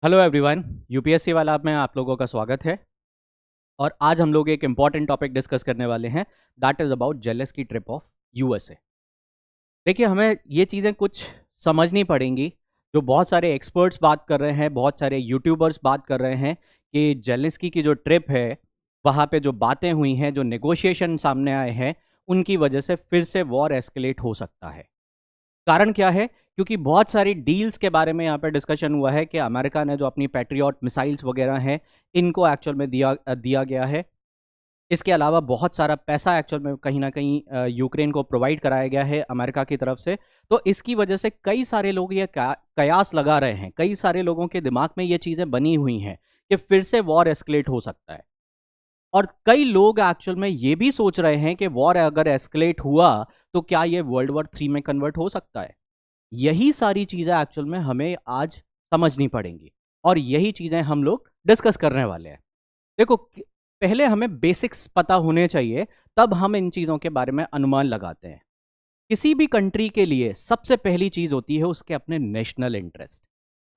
Hello everyone. UPSC वाला में आप लोगों का स्वागत है। और आज हम लोग एक इम्पॉर्टेंट टॉपिक डिस्कस करने वाले हैं, दैट इज़ अबाउट जेलस की ट्रिप ऑफ यूएसए। देखिए, हमें ये चीज़ें कुछ समझनी पड़ेंगी। जो बहुत सारे एक्सपर्ट्स बात कर रहे हैं, बहुत सारे यूट्यूबर्स बात कर रहे हैं कि जेलेंस्की की जो ट्रिप है, वहाँ पे जो बातें हुई हैं, जो नेगोशिएशन सामने आए हैं, उनकी वजह से फिर से वॉर एस्केलेट हो सकता है। कारण क्या है? क्योंकि बहुत सारी डील्स के बारे में यहाँ पे डिस्कशन हुआ है कि अमेरिका ने जो अपनी पैट्रियट मिसाइल्स वगैरह हैं, इनको एक्चुअल में दिया गया है। इसके अलावा बहुत सारा पैसा एक्चुअल में कहीं न कहीं यूक्रेन को प्रोवाइड कराया गया है अमेरिका की तरफ से। तो इसकी वजह से कई सारे लोग ये कयास लगा रहे हैं, कई सारे लोगों के दिमाग में ये चीज़ें बनी हुई हैं कि फिर से वॉर एस्केलेट हो सकता है। और कई लोग एक्चुअल में ये भी सोच रहे हैं कि वॉर अगर एस्केलेट हुआ, तो क्या ये वर्ल्ड वॉर 3 में कन्वर्ट हो सकता है? यही सारी चीज़ें एक्चुअल में हमें आज समझनी पड़ेंगी और यही चीज़ें हम लोग डिस्कस करने वाले हैं। देखो, पहले हमें बेसिक्स पता होने चाहिए, तब हम इन चीज़ों के बारे में अनुमान लगाते हैं। किसी भी कंट्री के लिए सबसे पहली चीज़ होती है उसके अपने नेशनल इंटरेस्ट।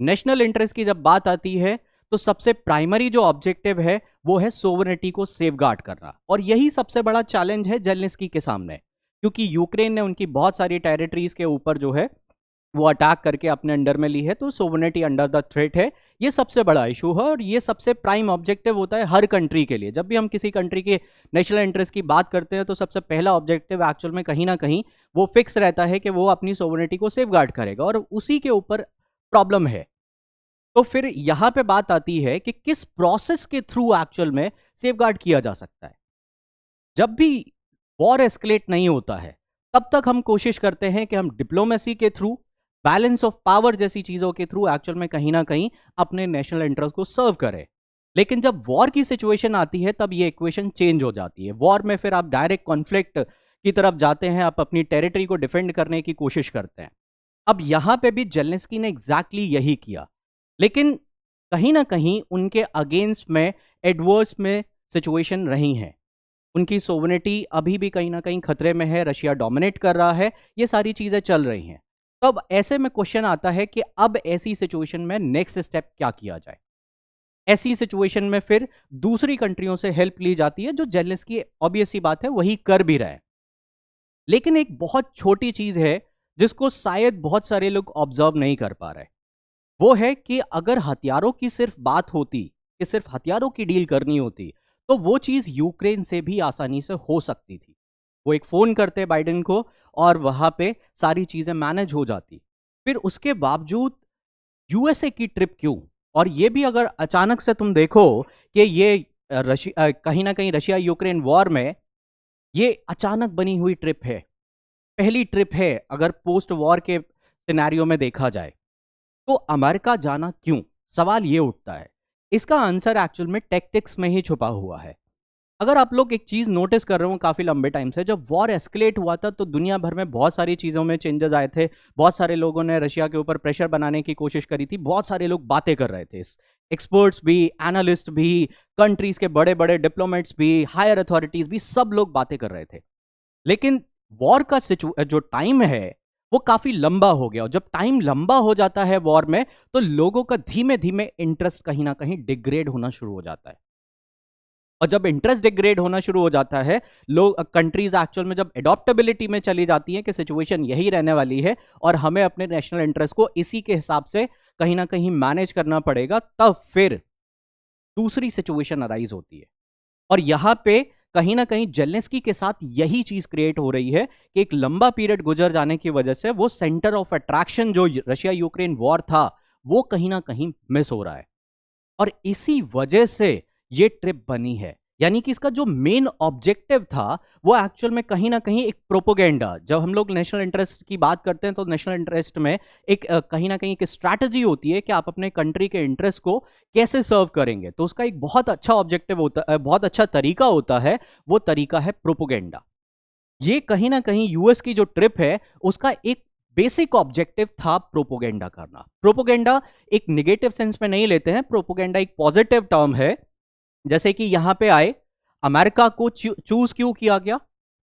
नेशनल इंटरेस्ट की जब बात आती है, तो सबसे प्राइमरी जो ऑब्जेक्टिव है वो है सोवरेनिटी को सेफगार्ड करना, और यही सबसे बड़ा चैलेंज है जेलेंस्की के सामने। क्योंकि यूक्रेन ने उनकी बहुत सारी टेरिटरीज के ऊपर जो है वो अटैक करके अपने अंडर में ली है, तो सोवरेनिटी अंडर द थ्रेट है। ये सबसे बड़ा इशू है और ये सबसे प्राइम ऑब्जेक्टिव होता है हर कंट्री के लिए। जब भी हम किसी कंट्री के नेशनल इंटरेस्ट की बात करते हैं, तो सबसे पहला ऑब्जेक्टिव एक्चुअल में कहीं ना कहीं वो फिक्स रहता है कि वो अपनी सोवरेनिटी को सेफगार्ड करेगा, और उसी के ऊपर प्रॉब्लम है। तो फिर यहाँ पे बात आती है कि किस प्रोसेस के थ्रू एक्चुअल में सेफगार्ड किया जा सकता है। जब भी वॉर एस्केलेट नहीं होता है, तब तक हम कोशिश करते हैं कि हम डिप्लोमेसी के थ्रू, बैलेंस ऑफ पावर जैसी चीजों के थ्रू एक्चुअल में कहीं ना कहीं अपने नेशनल इंटरेस्ट को सर्व करें। लेकिन जब वॉर की सिचुएशन आती है, तब ये इक्वेशन चेंज हो जाती है। वॉर में फिर आप डायरेक्ट कॉन्फ्लिक्ट की तरफ जाते हैं, आप अपनी टेरिटरी को डिफेंड करने की कोशिश करते हैं। अब यहां पे भी जेलेंस्की ने एग्जैक्टली यही किया, लेकिन कहीं ना कहीं उनके अगेंस्ट में एडवर्स में सिचुएशन रही है। उनकी सोवरेनिटी अभी भी कहीं ना कहीं खतरे में है, रशिया डोमिनेट कर रहा है, ये सारी चीजें चल रही हैं। तो अब ऐसे में क्वेश्चन आता है कि अब ऐसी सिचुएशन में नेक्स्ट स्टेप क्या किया जाए। ऐसी सिचुएशन में फिर दूसरी कंट्रियों से हेल्प ली जाती है, जो जेलेंस्की ऑब्वियस सी बात है वही कर भी रहा है। लेकिन एक बहुत छोटी चीज है जिसको शायद बहुत सारे लोग ऑब्जर्व नहीं कर पा रहे। वो है कि अगर हथियारों की सिर्फ बात होती, कि सिर्फ हथियारों की डील करनी होती, तो वो चीज यूक्रेन से भी आसानी से हो सकती थी। वो एक फोन करते बाइडेन को और वहां पे सारी चीजें मैनेज हो जाती। फिर उसके बावजूद यूएसए की ट्रिप क्यों? और ये भी अगर अचानक से तुम देखो कि ये रशिया कहीं ना कहीं रशिया यूक्रेन वॉर में ये अचानक बनी हुई ट्रिप है, पहली ट्रिप है अगर पोस्ट वॉर के सिनेरियो में देखा जाए, तो अमेरिका जाना क्यों? सवाल ये उठता है। इसका आंसर एक्चुअल में टैक्टिक्स में ही छुपा हुआ है। अगर आप लोग एक चीज नोटिस कर रहे हो, काफी लंबे टाइम से जब वॉर एस्केलेट हुआ था, तो दुनिया भर में बहुत सारी चीजों में चेंजेस आए थे। बहुत सारे लोगों ने रशिया के ऊपर प्रेशर बनाने की कोशिश करी थी, बहुत सारे लोग बातें कर रहे थे, एक्सपर्ट्स भी, एनालिस्ट भी, कंट्रीज के बड़े बड़े डिप्लोमेट्स भी, हायर अथॉरिटीज भी, सब लोग बातें कर रहे थे। लेकिन वॉर का जो टाइम है वो काफी लंबा हो गया, और जब टाइम लंबा हो जाता है वॉर में, तो लोगों का धीमे धीमे इंटरेस्ट कहीं ना कहीं डिग्रेड होना शुरू हो जाता है। और जब इंटरेस्ट डिग्रेड होना शुरू हो जाता है, लोग, कंट्रीज एक्चुअल में जब एडॉप्टेबिलिटी में चली जाती है कि सिचुएशन यही रहने वाली है और हमें अपने नेशनल इंटरेस्ट को इसी के हिसाब से कहीं ना कहीं मैनेज करना पड़ेगा, तब फिर दूसरी सिचुएशन अराइज होती है। और यहां पे कहीं ना कहीं जेलेंस्की के साथ यही चीज क्रिएट हो रही है कि एक लंबा पीरियड गुजर जाने की वजह से वो सेंटर ऑफ अट्रैक्शन जो रशिया यूक्रेन वॉर था, वो कहीं ना कहीं मिस हो रहा है। और इसी वजह से ये ट्रिप बनी है। यानी कि इसका जो मेन ऑब्जेक्टिव था, वो एक्चुअल में कहीं ना कहीं एक प्रोपोगेंडा। जब हम लोग नेशनल इंटरेस्ट की बात करते हैं, तो नेशनल इंटरेस्ट में एक कहीं ना कहीं एक स्ट्रैटेजी होती है कि आप अपने कंट्री के इंटरेस्ट को कैसे सर्व करेंगे। तो उसका एक बहुत अच्छा ऑब्जेक्टिव होता है, बहुत अच्छा तरीका होता है, वो तरीका है प्रोपोगेंडा। ये कहीं ना कहीं यूएस की जो ट्रिप है, उसका एक बेसिक ऑब्जेक्टिव था प्रोपोगेंडा करना। प्रोपोगेंडा एक निगेटिव सेंस में नहीं लेते हैं, प्रोपोगेंडा एक पॉजिटिव टर्म है। जैसे कि यहां पे आए, अमेरिका को चूज क्यों किया गया?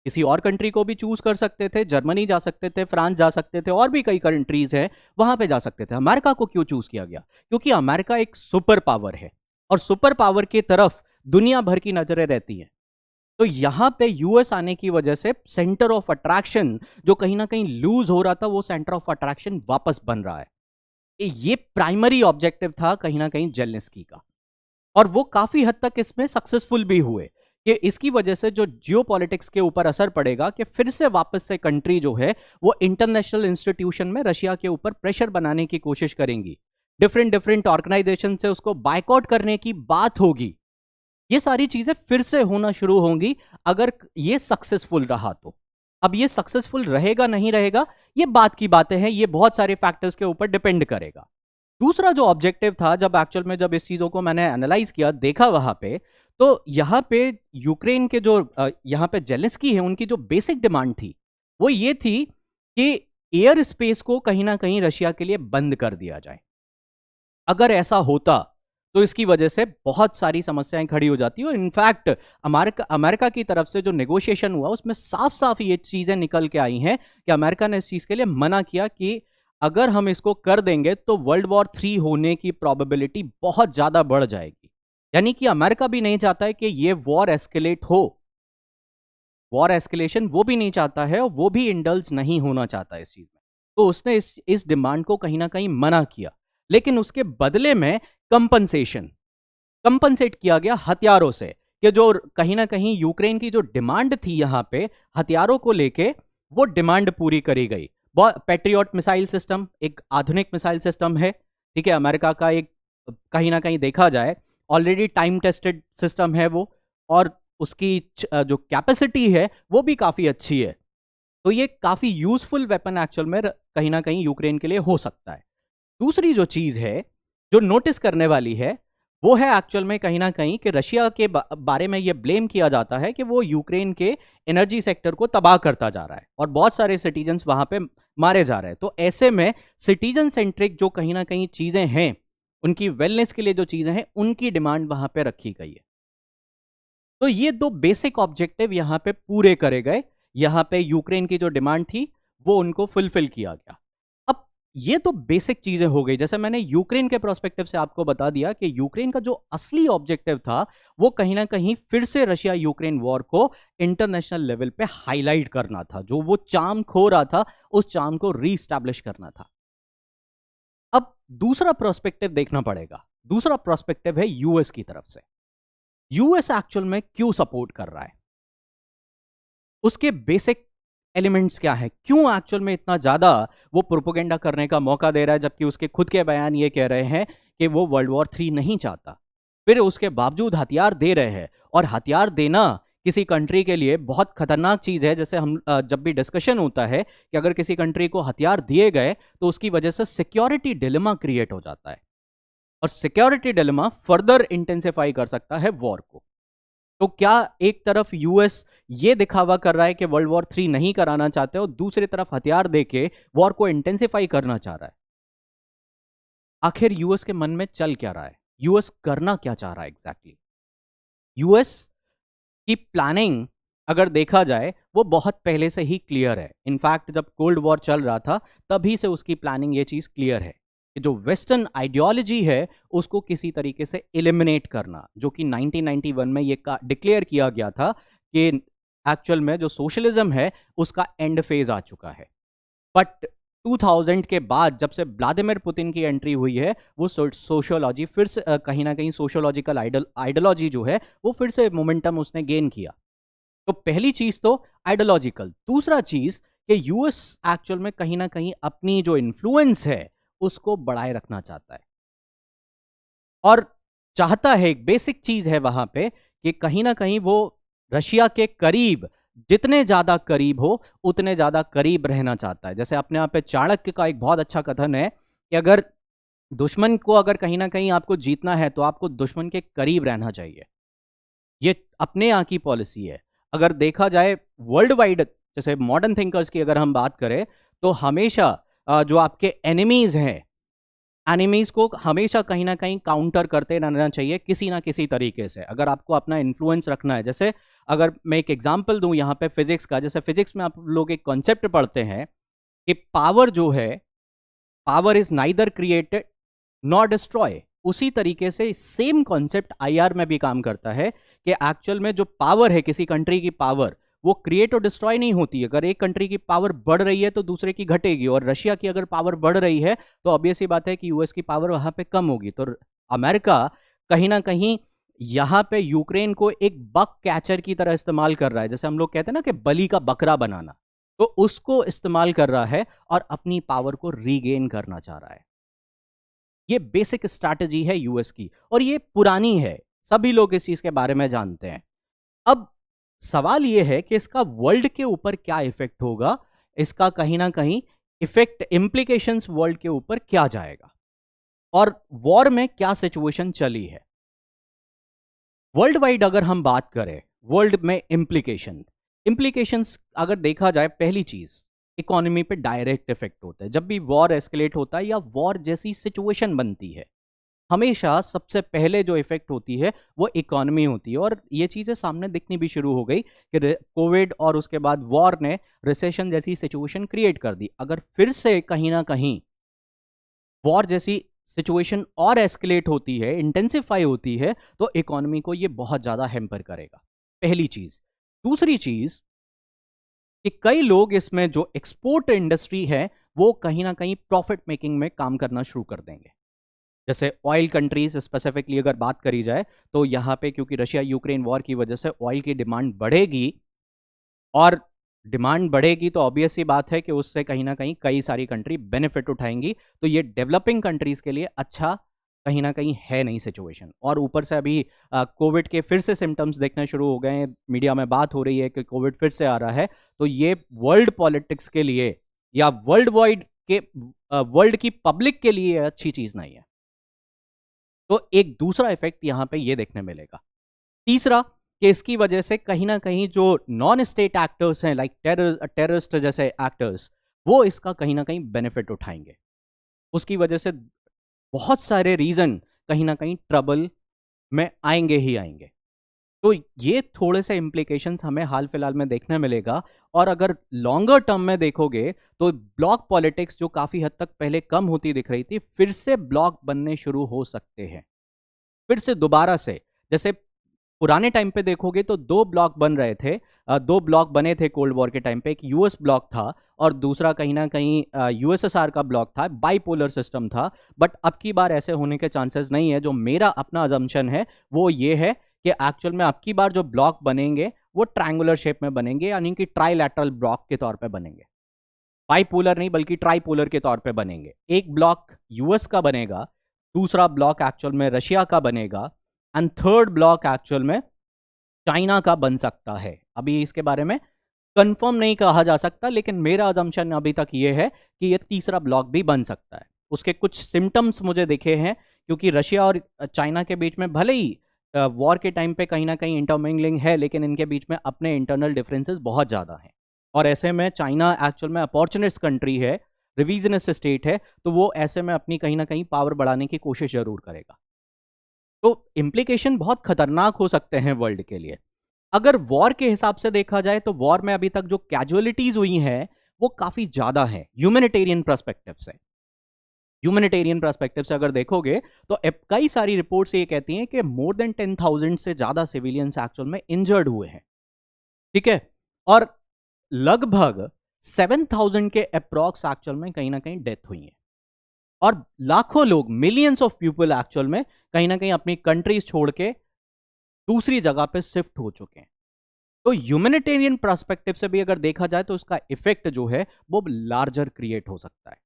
किसी और कंट्री को भी चूज कर सकते थे, जर्मनी जा सकते थे, फ्रांस जा सकते थे, और भी कई कंट्रीज हैं वहां पे जा सकते थे। अमेरिका को क्यों चूज किया गया? क्योंकि अमेरिका एक सुपर पावर है और सुपर पावर की तरफ दुनिया भर की नजरें रहती हैं। तो यहां पे यूएस आने की वजह से सेंटर ऑफ अट्रैक्शन जो कहीं ना कहीं लूज हो रहा था, वो सेंटर ऑफ अट्रैक्शन वापस बन रहा है। ये प्राइमरी ऑब्जेक्टिव था कहीं ना कहीं जेलेंस्की का, और वो काफी हद तक इसमें सक्सेसफुल भी हुए कि इसकी वजह से जो जियोपॉलिटिक्स के ऊपर असर पड़ेगा कि फिर से वापस से कंट्री जो है वो इंटरनेशनल इंस्टीट्यूशन में रशिया के ऊपर प्रेशर बनाने की कोशिश करेंगी, डिफरेंट डिफरेंट ऑर्गेनाइजेशन से उसको बायकॉट करने की बात होगी। ये सारी चीजें फिर से होना शुरू होंगी अगर ये सक्सेसफुल रहा तो। अब ये सक्सेसफुल रहेगा नहीं रहेगा, ये बात की बातें हैं, ये बहुत सारे फैक्टर्स के ऊपर डिपेंड करेगा। दूसरा जो ऑब्जेक्टिव था, जब एक्चुअल में जब इस चीजों को मैंने एनालाइज किया, देखा वहां पे, तो यहाँ पे यूक्रेन के जो यहाँ पे जेलेंस्की है, उनकी जो बेसिक डिमांड थी वो ये थी कि एयर स्पेस को कहीं ना कहीं रशिया के लिए बंद कर दिया जाए। अगर ऐसा होता तो इसकी वजह से बहुत सारी समस्याएं खड़ी हो जाती और इनफैक्ट अमेरिका अमेरिका की तरफ से जो नेगोशिएशन हुआ उसमें साफ साफ ये चीजें निकल के आई हैं कि अमेरिका ने इस चीज के लिए मना किया कि अगर हम इसको कर देंगे तो वर्ल्ड वॉर 3 होने की प्रोबेबिलिटी बहुत ज्यादा बढ़ जाएगी। यानी कि अमेरिका भी नहीं चाहता है कि ये वॉर एस्केलेट हो, वॉर एस्केलेशन वो भी नहीं चाहता है और वो भी इंडल्ज नहीं होना चाहता इस चीज में। तो उसने इस डिमांड को कहीं ना कहीं मना किया, लेकिन उसके बदले में कंपनसेट किया गया हथियारों से, कि जो कहीं ना कहीं यूक्रेन की जो डिमांड थी यहां पे हथियारों को लेके, वो डिमांड पूरी करी गई। पैट्रियट मिसाइल सिस्टम एक आधुनिक मिसाइल सिस्टम है, ठीक है, अमेरिका का एक, कहीं ना कहीं देखा जाए ऑलरेडी टाइम टेस्टेड सिस्टम है वो, और उसकी जो कैपेसिटी है वो भी काफी अच्छी है। तो ये काफी यूजफुल वेपन एक्चुअल में कहीं ना कहीं यूक्रेन के लिए हो सकता है। दूसरी जो चीज है जो नोटिस करने वाली है वो है एक्चुअल में कहीं ना कहीं कि रशिया के बारे में ये ब्लेम किया जाता है कि वो यूक्रेन के एनर्जी सेक्टर को तबाह करता जा रहा है और बहुत सारे सिटीजन्स वहां पे मारे जा रहे हैं। तो ऐसे में सिटीजन सेंट्रिक जो कहीं ना कहीं चीजें हैं, उनकी वेलनेस के लिए जो चीजें हैं, उनकी डिमांड वहां पे रखी गई है। तो ये दो बेसिक ऑब्जेक्टिव यहां पे पूरे करे गए। यहां पे यूक्रेन की जो डिमांड थी वो उनको फुलफिल किया गया। अब ये तो बेसिक चीजें हो गई। जैसे मैंने यूक्रेन के प्रोस्पेक्टिव से आपको बता दिया कि यूक्रेन का जो असली ऑब्जेक्टिव था वो कहीं ना कहीं फिर से रशिया यूक्रेन वॉर को इंटरनेशनल लेवल पे हाईलाइट करना था। जो वो चार्म खो रहा था उस चार्म को रीस्टैब्लिश करना था। अब दूसरा प्रोस्पेक्टिव देखना पड़ेगा। दूसरा प्रोस्पेक्टिव है यूएस की तरफ से। यूएस एक्चुअल में क्यों सपोर्ट कर रहा है, उसके बेसिक एलिमेंट्स क्या है, क्यों एक्चुअल में इतना ज्यादा वो प्रोपोगेंडा करने का मौका दे रहा है, जबकि उसके खुद के बयान ये कह रहे हैं कि वो वर्ल्ड वॉर 3 नहीं चाहता, फिर उसके बावजूद हथियार दे रहे हैं। और हथियार देना किसी कंट्री के लिए बहुत खतरनाक चीज है। जैसे हम जब भी डिस्कशन होता है कि अगर किसी कंट्री को हथियार दिए गए तो उसकी वजह से सिक्योरिटी डिलेमा क्रिएट हो जाता है, और सिक्योरिटी डिलेमा फर्दर इंटेंसिफाई कर सकता है वॉर को। तो क्या एक तरफ यूएस ये दिखावा कर रहा है कि वर्ल्ड वॉर 3 नहीं कराना चाहते और दूसरी तरफ हथियार देके वॉर को इंटेंसिफाई करना चाह रहा है? आखिर यूएस के मन में चल क्या रहा है, यूएस करना क्या चाह रहा है एग्जैक्टली? यूएस की प्लानिंग अगर देखा जाए वो बहुत पहले से ही क्लियर है। इनफैक्ट जब कोल्ड वॉर चल रहा था तभी से उसकी प्लानिंग, ये चीज क्लियर है कि जो वेस्टर्न आइडियोलॉजी है उसको किसी तरीके से एलिमिनेट करना, जो कि 1991 में ये डिक्लेयर किया गया था कि एक्चुअल में जो सोशलिज्म है उसका एंड फेज आ चुका है। बट 2000 के बाद जब से व्लादिमीर पुतिन की एंट्री हुई है, वो सोशियोलॉजी फिर से कहीं ना कहीं सोशियोलॉजिकल आइडियोलॉजी जो है वो फिर से मोमेंटम उसने गेन किया। तो पहली चीज तो आइडियोलॉजिकल, दूसरा चीज कि यूएस एक्चुअल में कहीं ना कहीं अपनी जो इन्फ्लुएंस है उसको बढ़ाए रखना चाहता है, और चाहता है, एक बेसिक चीज है वहां पे कि कहीं ना कहीं वो रशिया के करीब, जितने ज्यादा करीब हो उतने ज्यादा करीब रहना चाहता है। जैसे अपने आप पे चाणक्य का एक बहुत अच्छा कथन है कि अगर दुश्मन को अगर कहीं ना कहीं आपको जीतना है तो आपको दुश्मन के करीब रहना चाहिए। ये अपने यहाँ की पॉलिसी है। अगर देखा जाए वर्ल्ड वाइड, जैसे मॉडर्न थिंकर्स की अगर हम बात करें तो हमेशा जो आपके एनिमीज हैं एनिमीज को हमेशा कहीं ना कहीं काउंटर करते रहना चाहिए किसी ना किसी तरीके से, अगर आपको अपना इन्फ्लुएंस रखना है। जैसे अगर मैं एक एग्जांपल दूं यहाँ पे फिजिक्स का, जैसे फिजिक्स में आप लोग एक कॉन्सेप्ट पढ़ते हैं कि पावर जो है, power is neither created not destroy. उसी तरीके से सेम कॉन्सेप्ट आईआर में भी काम करता है कि एक्चुअल में जो पावर है किसी कंट्री की पावर, वो क्रिएट और डिस्ट्रॉय नहीं होती है। अगर एक कंट्री की पावर बढ़ रही है तो दूसरे की घटेगी, और रशिया की अगर पावर बढ़ रही है तो ऑब्वियस ही बात है कि यूएस की पावर वहां पे कम होगी। तो अमेरिका कहीं ना कहीं यहां पे यूक्रेन को एक बक कैचर की तरह इस्तेमाल कर रहा है, जैसे हम लोग कहते हैं ना कि बलि का बकरा बनाना, तो उसको इस्तेमाल कर रहा है और अपनी पावर को रीगेन करना चाह रहा है। ये बेसिक स्ट्रैटेजी है यूएस की, और ये पुरानी है, सभी लोग इस चीज के बारे में जानते हैं। अब सवाल यह है कि इसका वर्ल्ड के ऊपर क्या इफेक्ट होगा, इसका कहीं ना कहीं इफेक्ट, इंप्लीकेशंस वर्ल्ड के ऊपर क्या जाएगा, और वॉर में क्या सिचुएशन चली है वर्ल्ड वाइड। अगर हम बात करें वर्ल्ड में इंप्लीकेशंस अगर देखा जाए, पहली चीज इकोनॉमी पे डायरेक्ट इफेक्ट होता है। जब भी वॉर एस्केलेट होता है या वॉर जैसी सिचुएशन बनती है, हमेशा सबसे पहले जो इफेक्ट होती है वो इकोनॉमी होती है। और ये चीजें सामने दिखनी भी शुरू हो गई कि कोविड और उसके बाद वॉर ने रिसेशन जैसी सिचुएशन क्रिएट कर दी। अगर फिर से कहीं ना कहीं वॉर जैसी सिचुएशन और एस्केलेट होती है, इंटेंसिफाई होती है, तो इकोनॉमी को ये बहुत ज्यादा हैम्पर करेगा, पहली चीज। दूसरी चीज कि कई लोग इसमें जो एक्सपोर्ट इंडस्ट्री है वो कहीं ना कहीं प्रॉफिट मेकिंग में काम करना शुरू कर देंगे। जैसे ऑयल कंट्रीज स्पेसिफिकली अगर बात करी जाए, तो यहाँ पे क्योंकि रशिया यूक्रेन वॉर की वजह से ऑयल की डिमांड बढ़ेगी, और डिमांड बढ़ेगी तो ऑब्वियस सी बात है कि उससे कहीं ना कहीं कई सारी कंट्री बेनिफिट उठाएंगी। तो ये डेवलपिंग कंट्रीज के लिए अच्छा कहीं ना कहीं है नहीं सिचुएशन। और ऊपर से अभी कोविड के फिर से सिम्टम्स देखने शुरू हो गए हैं, मीडिया में बात हो रही है कि कोविड फिर से आ रहा है। तो ये वर्ल्ड पॉलिटिक्स के लिए या वर्ल्ड वाइड के वर्ल्ड की पब्लिक के लिए अच्छी चीज नहीं है। तो एक दूसरा इफेक्ट यहां पे ये देखने मिलेगा। तीसरा कि इसकी वजह से कहीं ना कहीं जो नॉन स्टेट एक्टर्स हैं, लाइक टेररिस्ट जैसे एक्टर्स, वो इसका कहीं ना कहीं बेनिफिट उठाएंगे। उसकी वजह से बहुत सारे रीजन कहीं ना कहीं ट्रबल में आएंगे ही आएंगे। तो ये थोड़े से इम्प्लीकेशंस हमें हाल फिलहाल में देखने मिलेगा। और अगर लॉन्गर टर्म में देखोगे तो ब्लॉक पॉलिटिक्स जो काफी हद तक पहले कम होती दिख रही थी, फिर से ब्लॉक बनने शुरू हो सकते हैं, फिर से दोबारा से। जैसे पुराने टाइम पे देखोगे तो दो ब्लॉक बन रहे थे, दो ब्लॉक बने थे कोल्ड वॉर के टाइम पे, एक यूएस ब्लॉक था और दूसरा कहीं ना कहीं यूएसएसआर का ब्लॉक था, बाइपोलर सिस्टम था। बट अब की बार ऐसे होने के चांसेस नहीं है। जो मेरा अपना अजम्पशन है वो ये है कि एक्चुअल में अब की बार जो ब्लॉक बनेंगे वो ट्रायंगुलर शेप में बनेंगे, यानी कि ट्राइलैटरल ब्लॉक के तौर पे बनेंगे, बाइपोलर नहीं बल्कि ट्राइपोलर के तौर पे बनेंगे। एक ब्लॉक यूएस का बनेगा, दूसरा ब्लॉक एक्चुअल में रशिया का बनेगा, एंड थर्ड ब्लॉक एक्चुअल में चाइना का बन सकता है। अभी इसके बारे में कंफर्म नहीं कहा जा सकता, लेकिन मेरा अजम्पशन अभी तक ये है कि ये तीसरा ब्लॉक भी बन सकता है। उसके कुछ सिम्टम्स मुझे दिखे हैं, क्योंकि रशिया और चाइना के बीच में भले ही वॉर के टाइम पे कहीं ना कहीं इंटरमिंगलिंग है, लेकिन इनके बीच में अपने इंटरनल डिफरेंसेस बहुत ज़्यादा हैं। और ऐसे में चाइना एक्चुअल में अपॉर्चुनिस्ट कंट्री है, रिवीजनिस्ट स्टेट है, तो वो ऐसे में अपनी कहीं ना कहीं पावर बढ़ाने की कोशिश जरूर करेगा। तो इम्प्लीकेशन बहुत खतरनाक हो सकते हैं वर्ल्ड के लिए। अगर वॉर के हिसाब से देखा जाए तो वॉर में अभी तक जो कैजुअलिटीज हुई हैं वो काफी ज्यादा है ह्यूमैनिटेरियन पर्सपेक्टिव से। ह्यूमैनिटेरियन पर्सपेक्टिव से अगर देखोगे तो कई सारी रिपोर्ट्स ये कहती हैं कि मोर देन 10,000 से ज्यादा सिविलियंस एक्चुअल में इंजर्ड हुए हैं, ठीक है। और लगभग 7,000 के अप्रॉक्स एक्चुअल में कहीं ना कहीं डेथ हुई है, और लाखों लोग, मिलियंस ऑफ पीपल एक्चुअल में कहीं ना कहीं अपनी कंट्रीज छोड़ के दूसरी जगह पे शिफ्ट हो चुके हैं। तो ह्यूमैनिटेरियन पर्सपेक्टिव से भी अगर देखा जाए तो इसका इफेक्ट जो है वो लार्जर क्रिएट हो सकता है।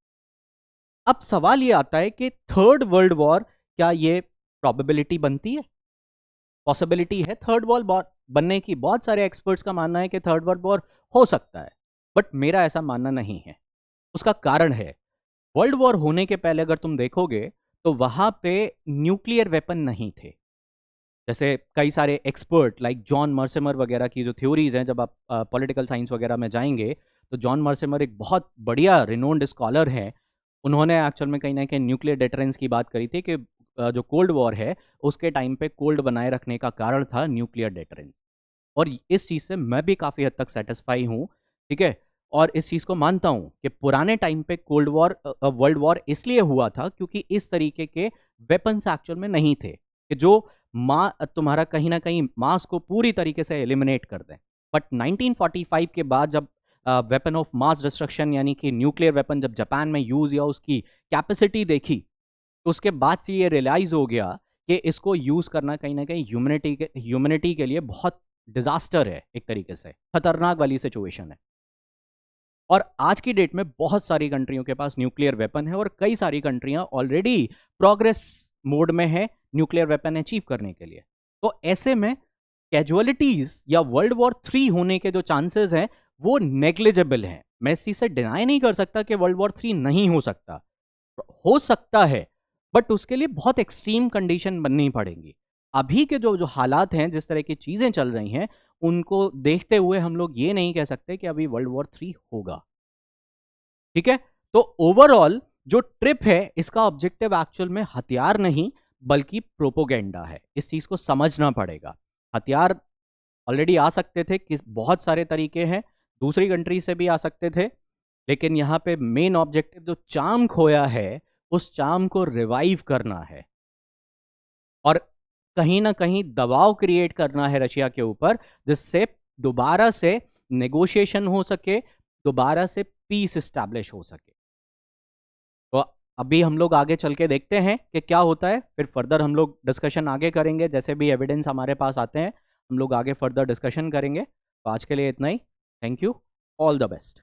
अब सवाल ये आता है कि थर्ड वर्ल्ड वॉर, क्या ये प्रोबेबिलिटी बनती है, पॉसिबिलिटी है थर्ड वर्ल्ड वॉर बनने की? बहुत सारे एक्सपर्ट्स का मानना है कि थर्ड वर्ल्ड वॉर हो सकता है, बट मेरा ऐसा मानना नहीं है। उसका कारण है, वर्ल्ड वॉर होने के पहले अगर तुम देखोगे तो वहां पे न्यूक्लियर वेपन नहीं थे। जैसे कई सारे एक्सपर्ट लाइक जॉन मर्सिमर वगैरह की जो थ्योरीज हैं, जब आप पॉलिटिकल साइंस वगैरह में जाएंगे तो जॉन मर्सिमर एक बहुत बढ़िया रिनोन्ड स्कॉलर हैं। उन्होंने एक्चुअल में कहीं ना कहीं न्यूक्लियर डेटरेंस की बात करी थी कि जो कोल्ड वॉर है उसके टाइम पे कोल्ड बनाए रखने का कारण था न्यूक्लियर डेटरेंस। और इस चीज़ से मैं भी काफ़ी हद तक सेटिस्फाई हूँ, ठीक है। और इस चीज़ को मानता हूँ कि पुराने टाइम पे कोल्ड वॉर वर्ल्ड वॉर इसलिए हुआ था क्योंकि इस तरीके के वेपन्स एक्चुअल में नहीं थे कि जो तुम्हारा कहीं ना कहीं मास को पूरी तरीके से एलिमिनेट कर दें। बट 1945 के बाद जब वेपन ऑफ मास डिस्ट्रक्शन यानी कि न्यूक्लियर वेपन जब जापान में यूज़ या उसकी कैपेसिटी देखी, तो उसके बाद से ये रियलाइज़ हो गया कि इसको यूज़ करना कहीं ना कहीं ह्यूमैनिटी के लिए बहुत डिजास्टर है, एक तरीके से खतरनाक वाली सिचुएशन है। और आज की डेट में बहुत सारी कंट्रियों के पास न्यूक्लियर वेपन है और कई सारी कंट्रियां ऑलरेडी प्रोग्रेस मोड में है न्यूक्लियर वेपन अचीव करने के लिए। तो ऐसे में कैजुअलिटीज या वर्ल्ड वॉर 3 होने के जो चांसेस हैं वो नेग्लिजिबल हैं। मैं इस चीज से डिनाई नहीं कर सकता कि वर्ल्ड वॉर 3 नहीं हो सकता है, बट उसके लिए बहुत एक्सट्रीम कंडीशन बननी पड़ेंगी। अभी के जो जो हालात हैं, जिस तरह की चीजें चल रही हैं, उनको देखते हुए हम लोग ये नहीं कह सकते कि अभी वर्ल्ड वॉर 3 होगा, ठीक है। तो ओवरऑल जो ट्रिप है इसका ऑब्जेक्टिव एक्चुअल में हथियार नहीं बल्कि प्रोपोगेंडा है। इस चीज को समझना पड़ेगा। हथियार ऑलरेडी आ सकते थे, किस बहुत सारे तरीके हैं, दूसरी कंट्री से भी आ सकते थे, लेकिन यहाँ पे मेन ऑब्जेक्टिव जो चार्म खोया है उस चार्म को रिवाइव करना है और कहीं ना कहीं दबाव क्रिएट करना है रशिया के ऊपर, जिससे दोबारा से नेगोशिएशन हो सके, दोबारा से पीस एस्टैब्लिश हो सके। तो अभी हम लोग आगे चल के देखते हैं कि क्या होता है, फिर फर्दर हम लोग डिस्कशन आगे करेंगे। जैसे भी एविडेंस हमारे पास आते हैं हम लोग आगे फर्दर डिस्कशन करेंगे। तो आज के लिए इतना ही। Thank you. All the best.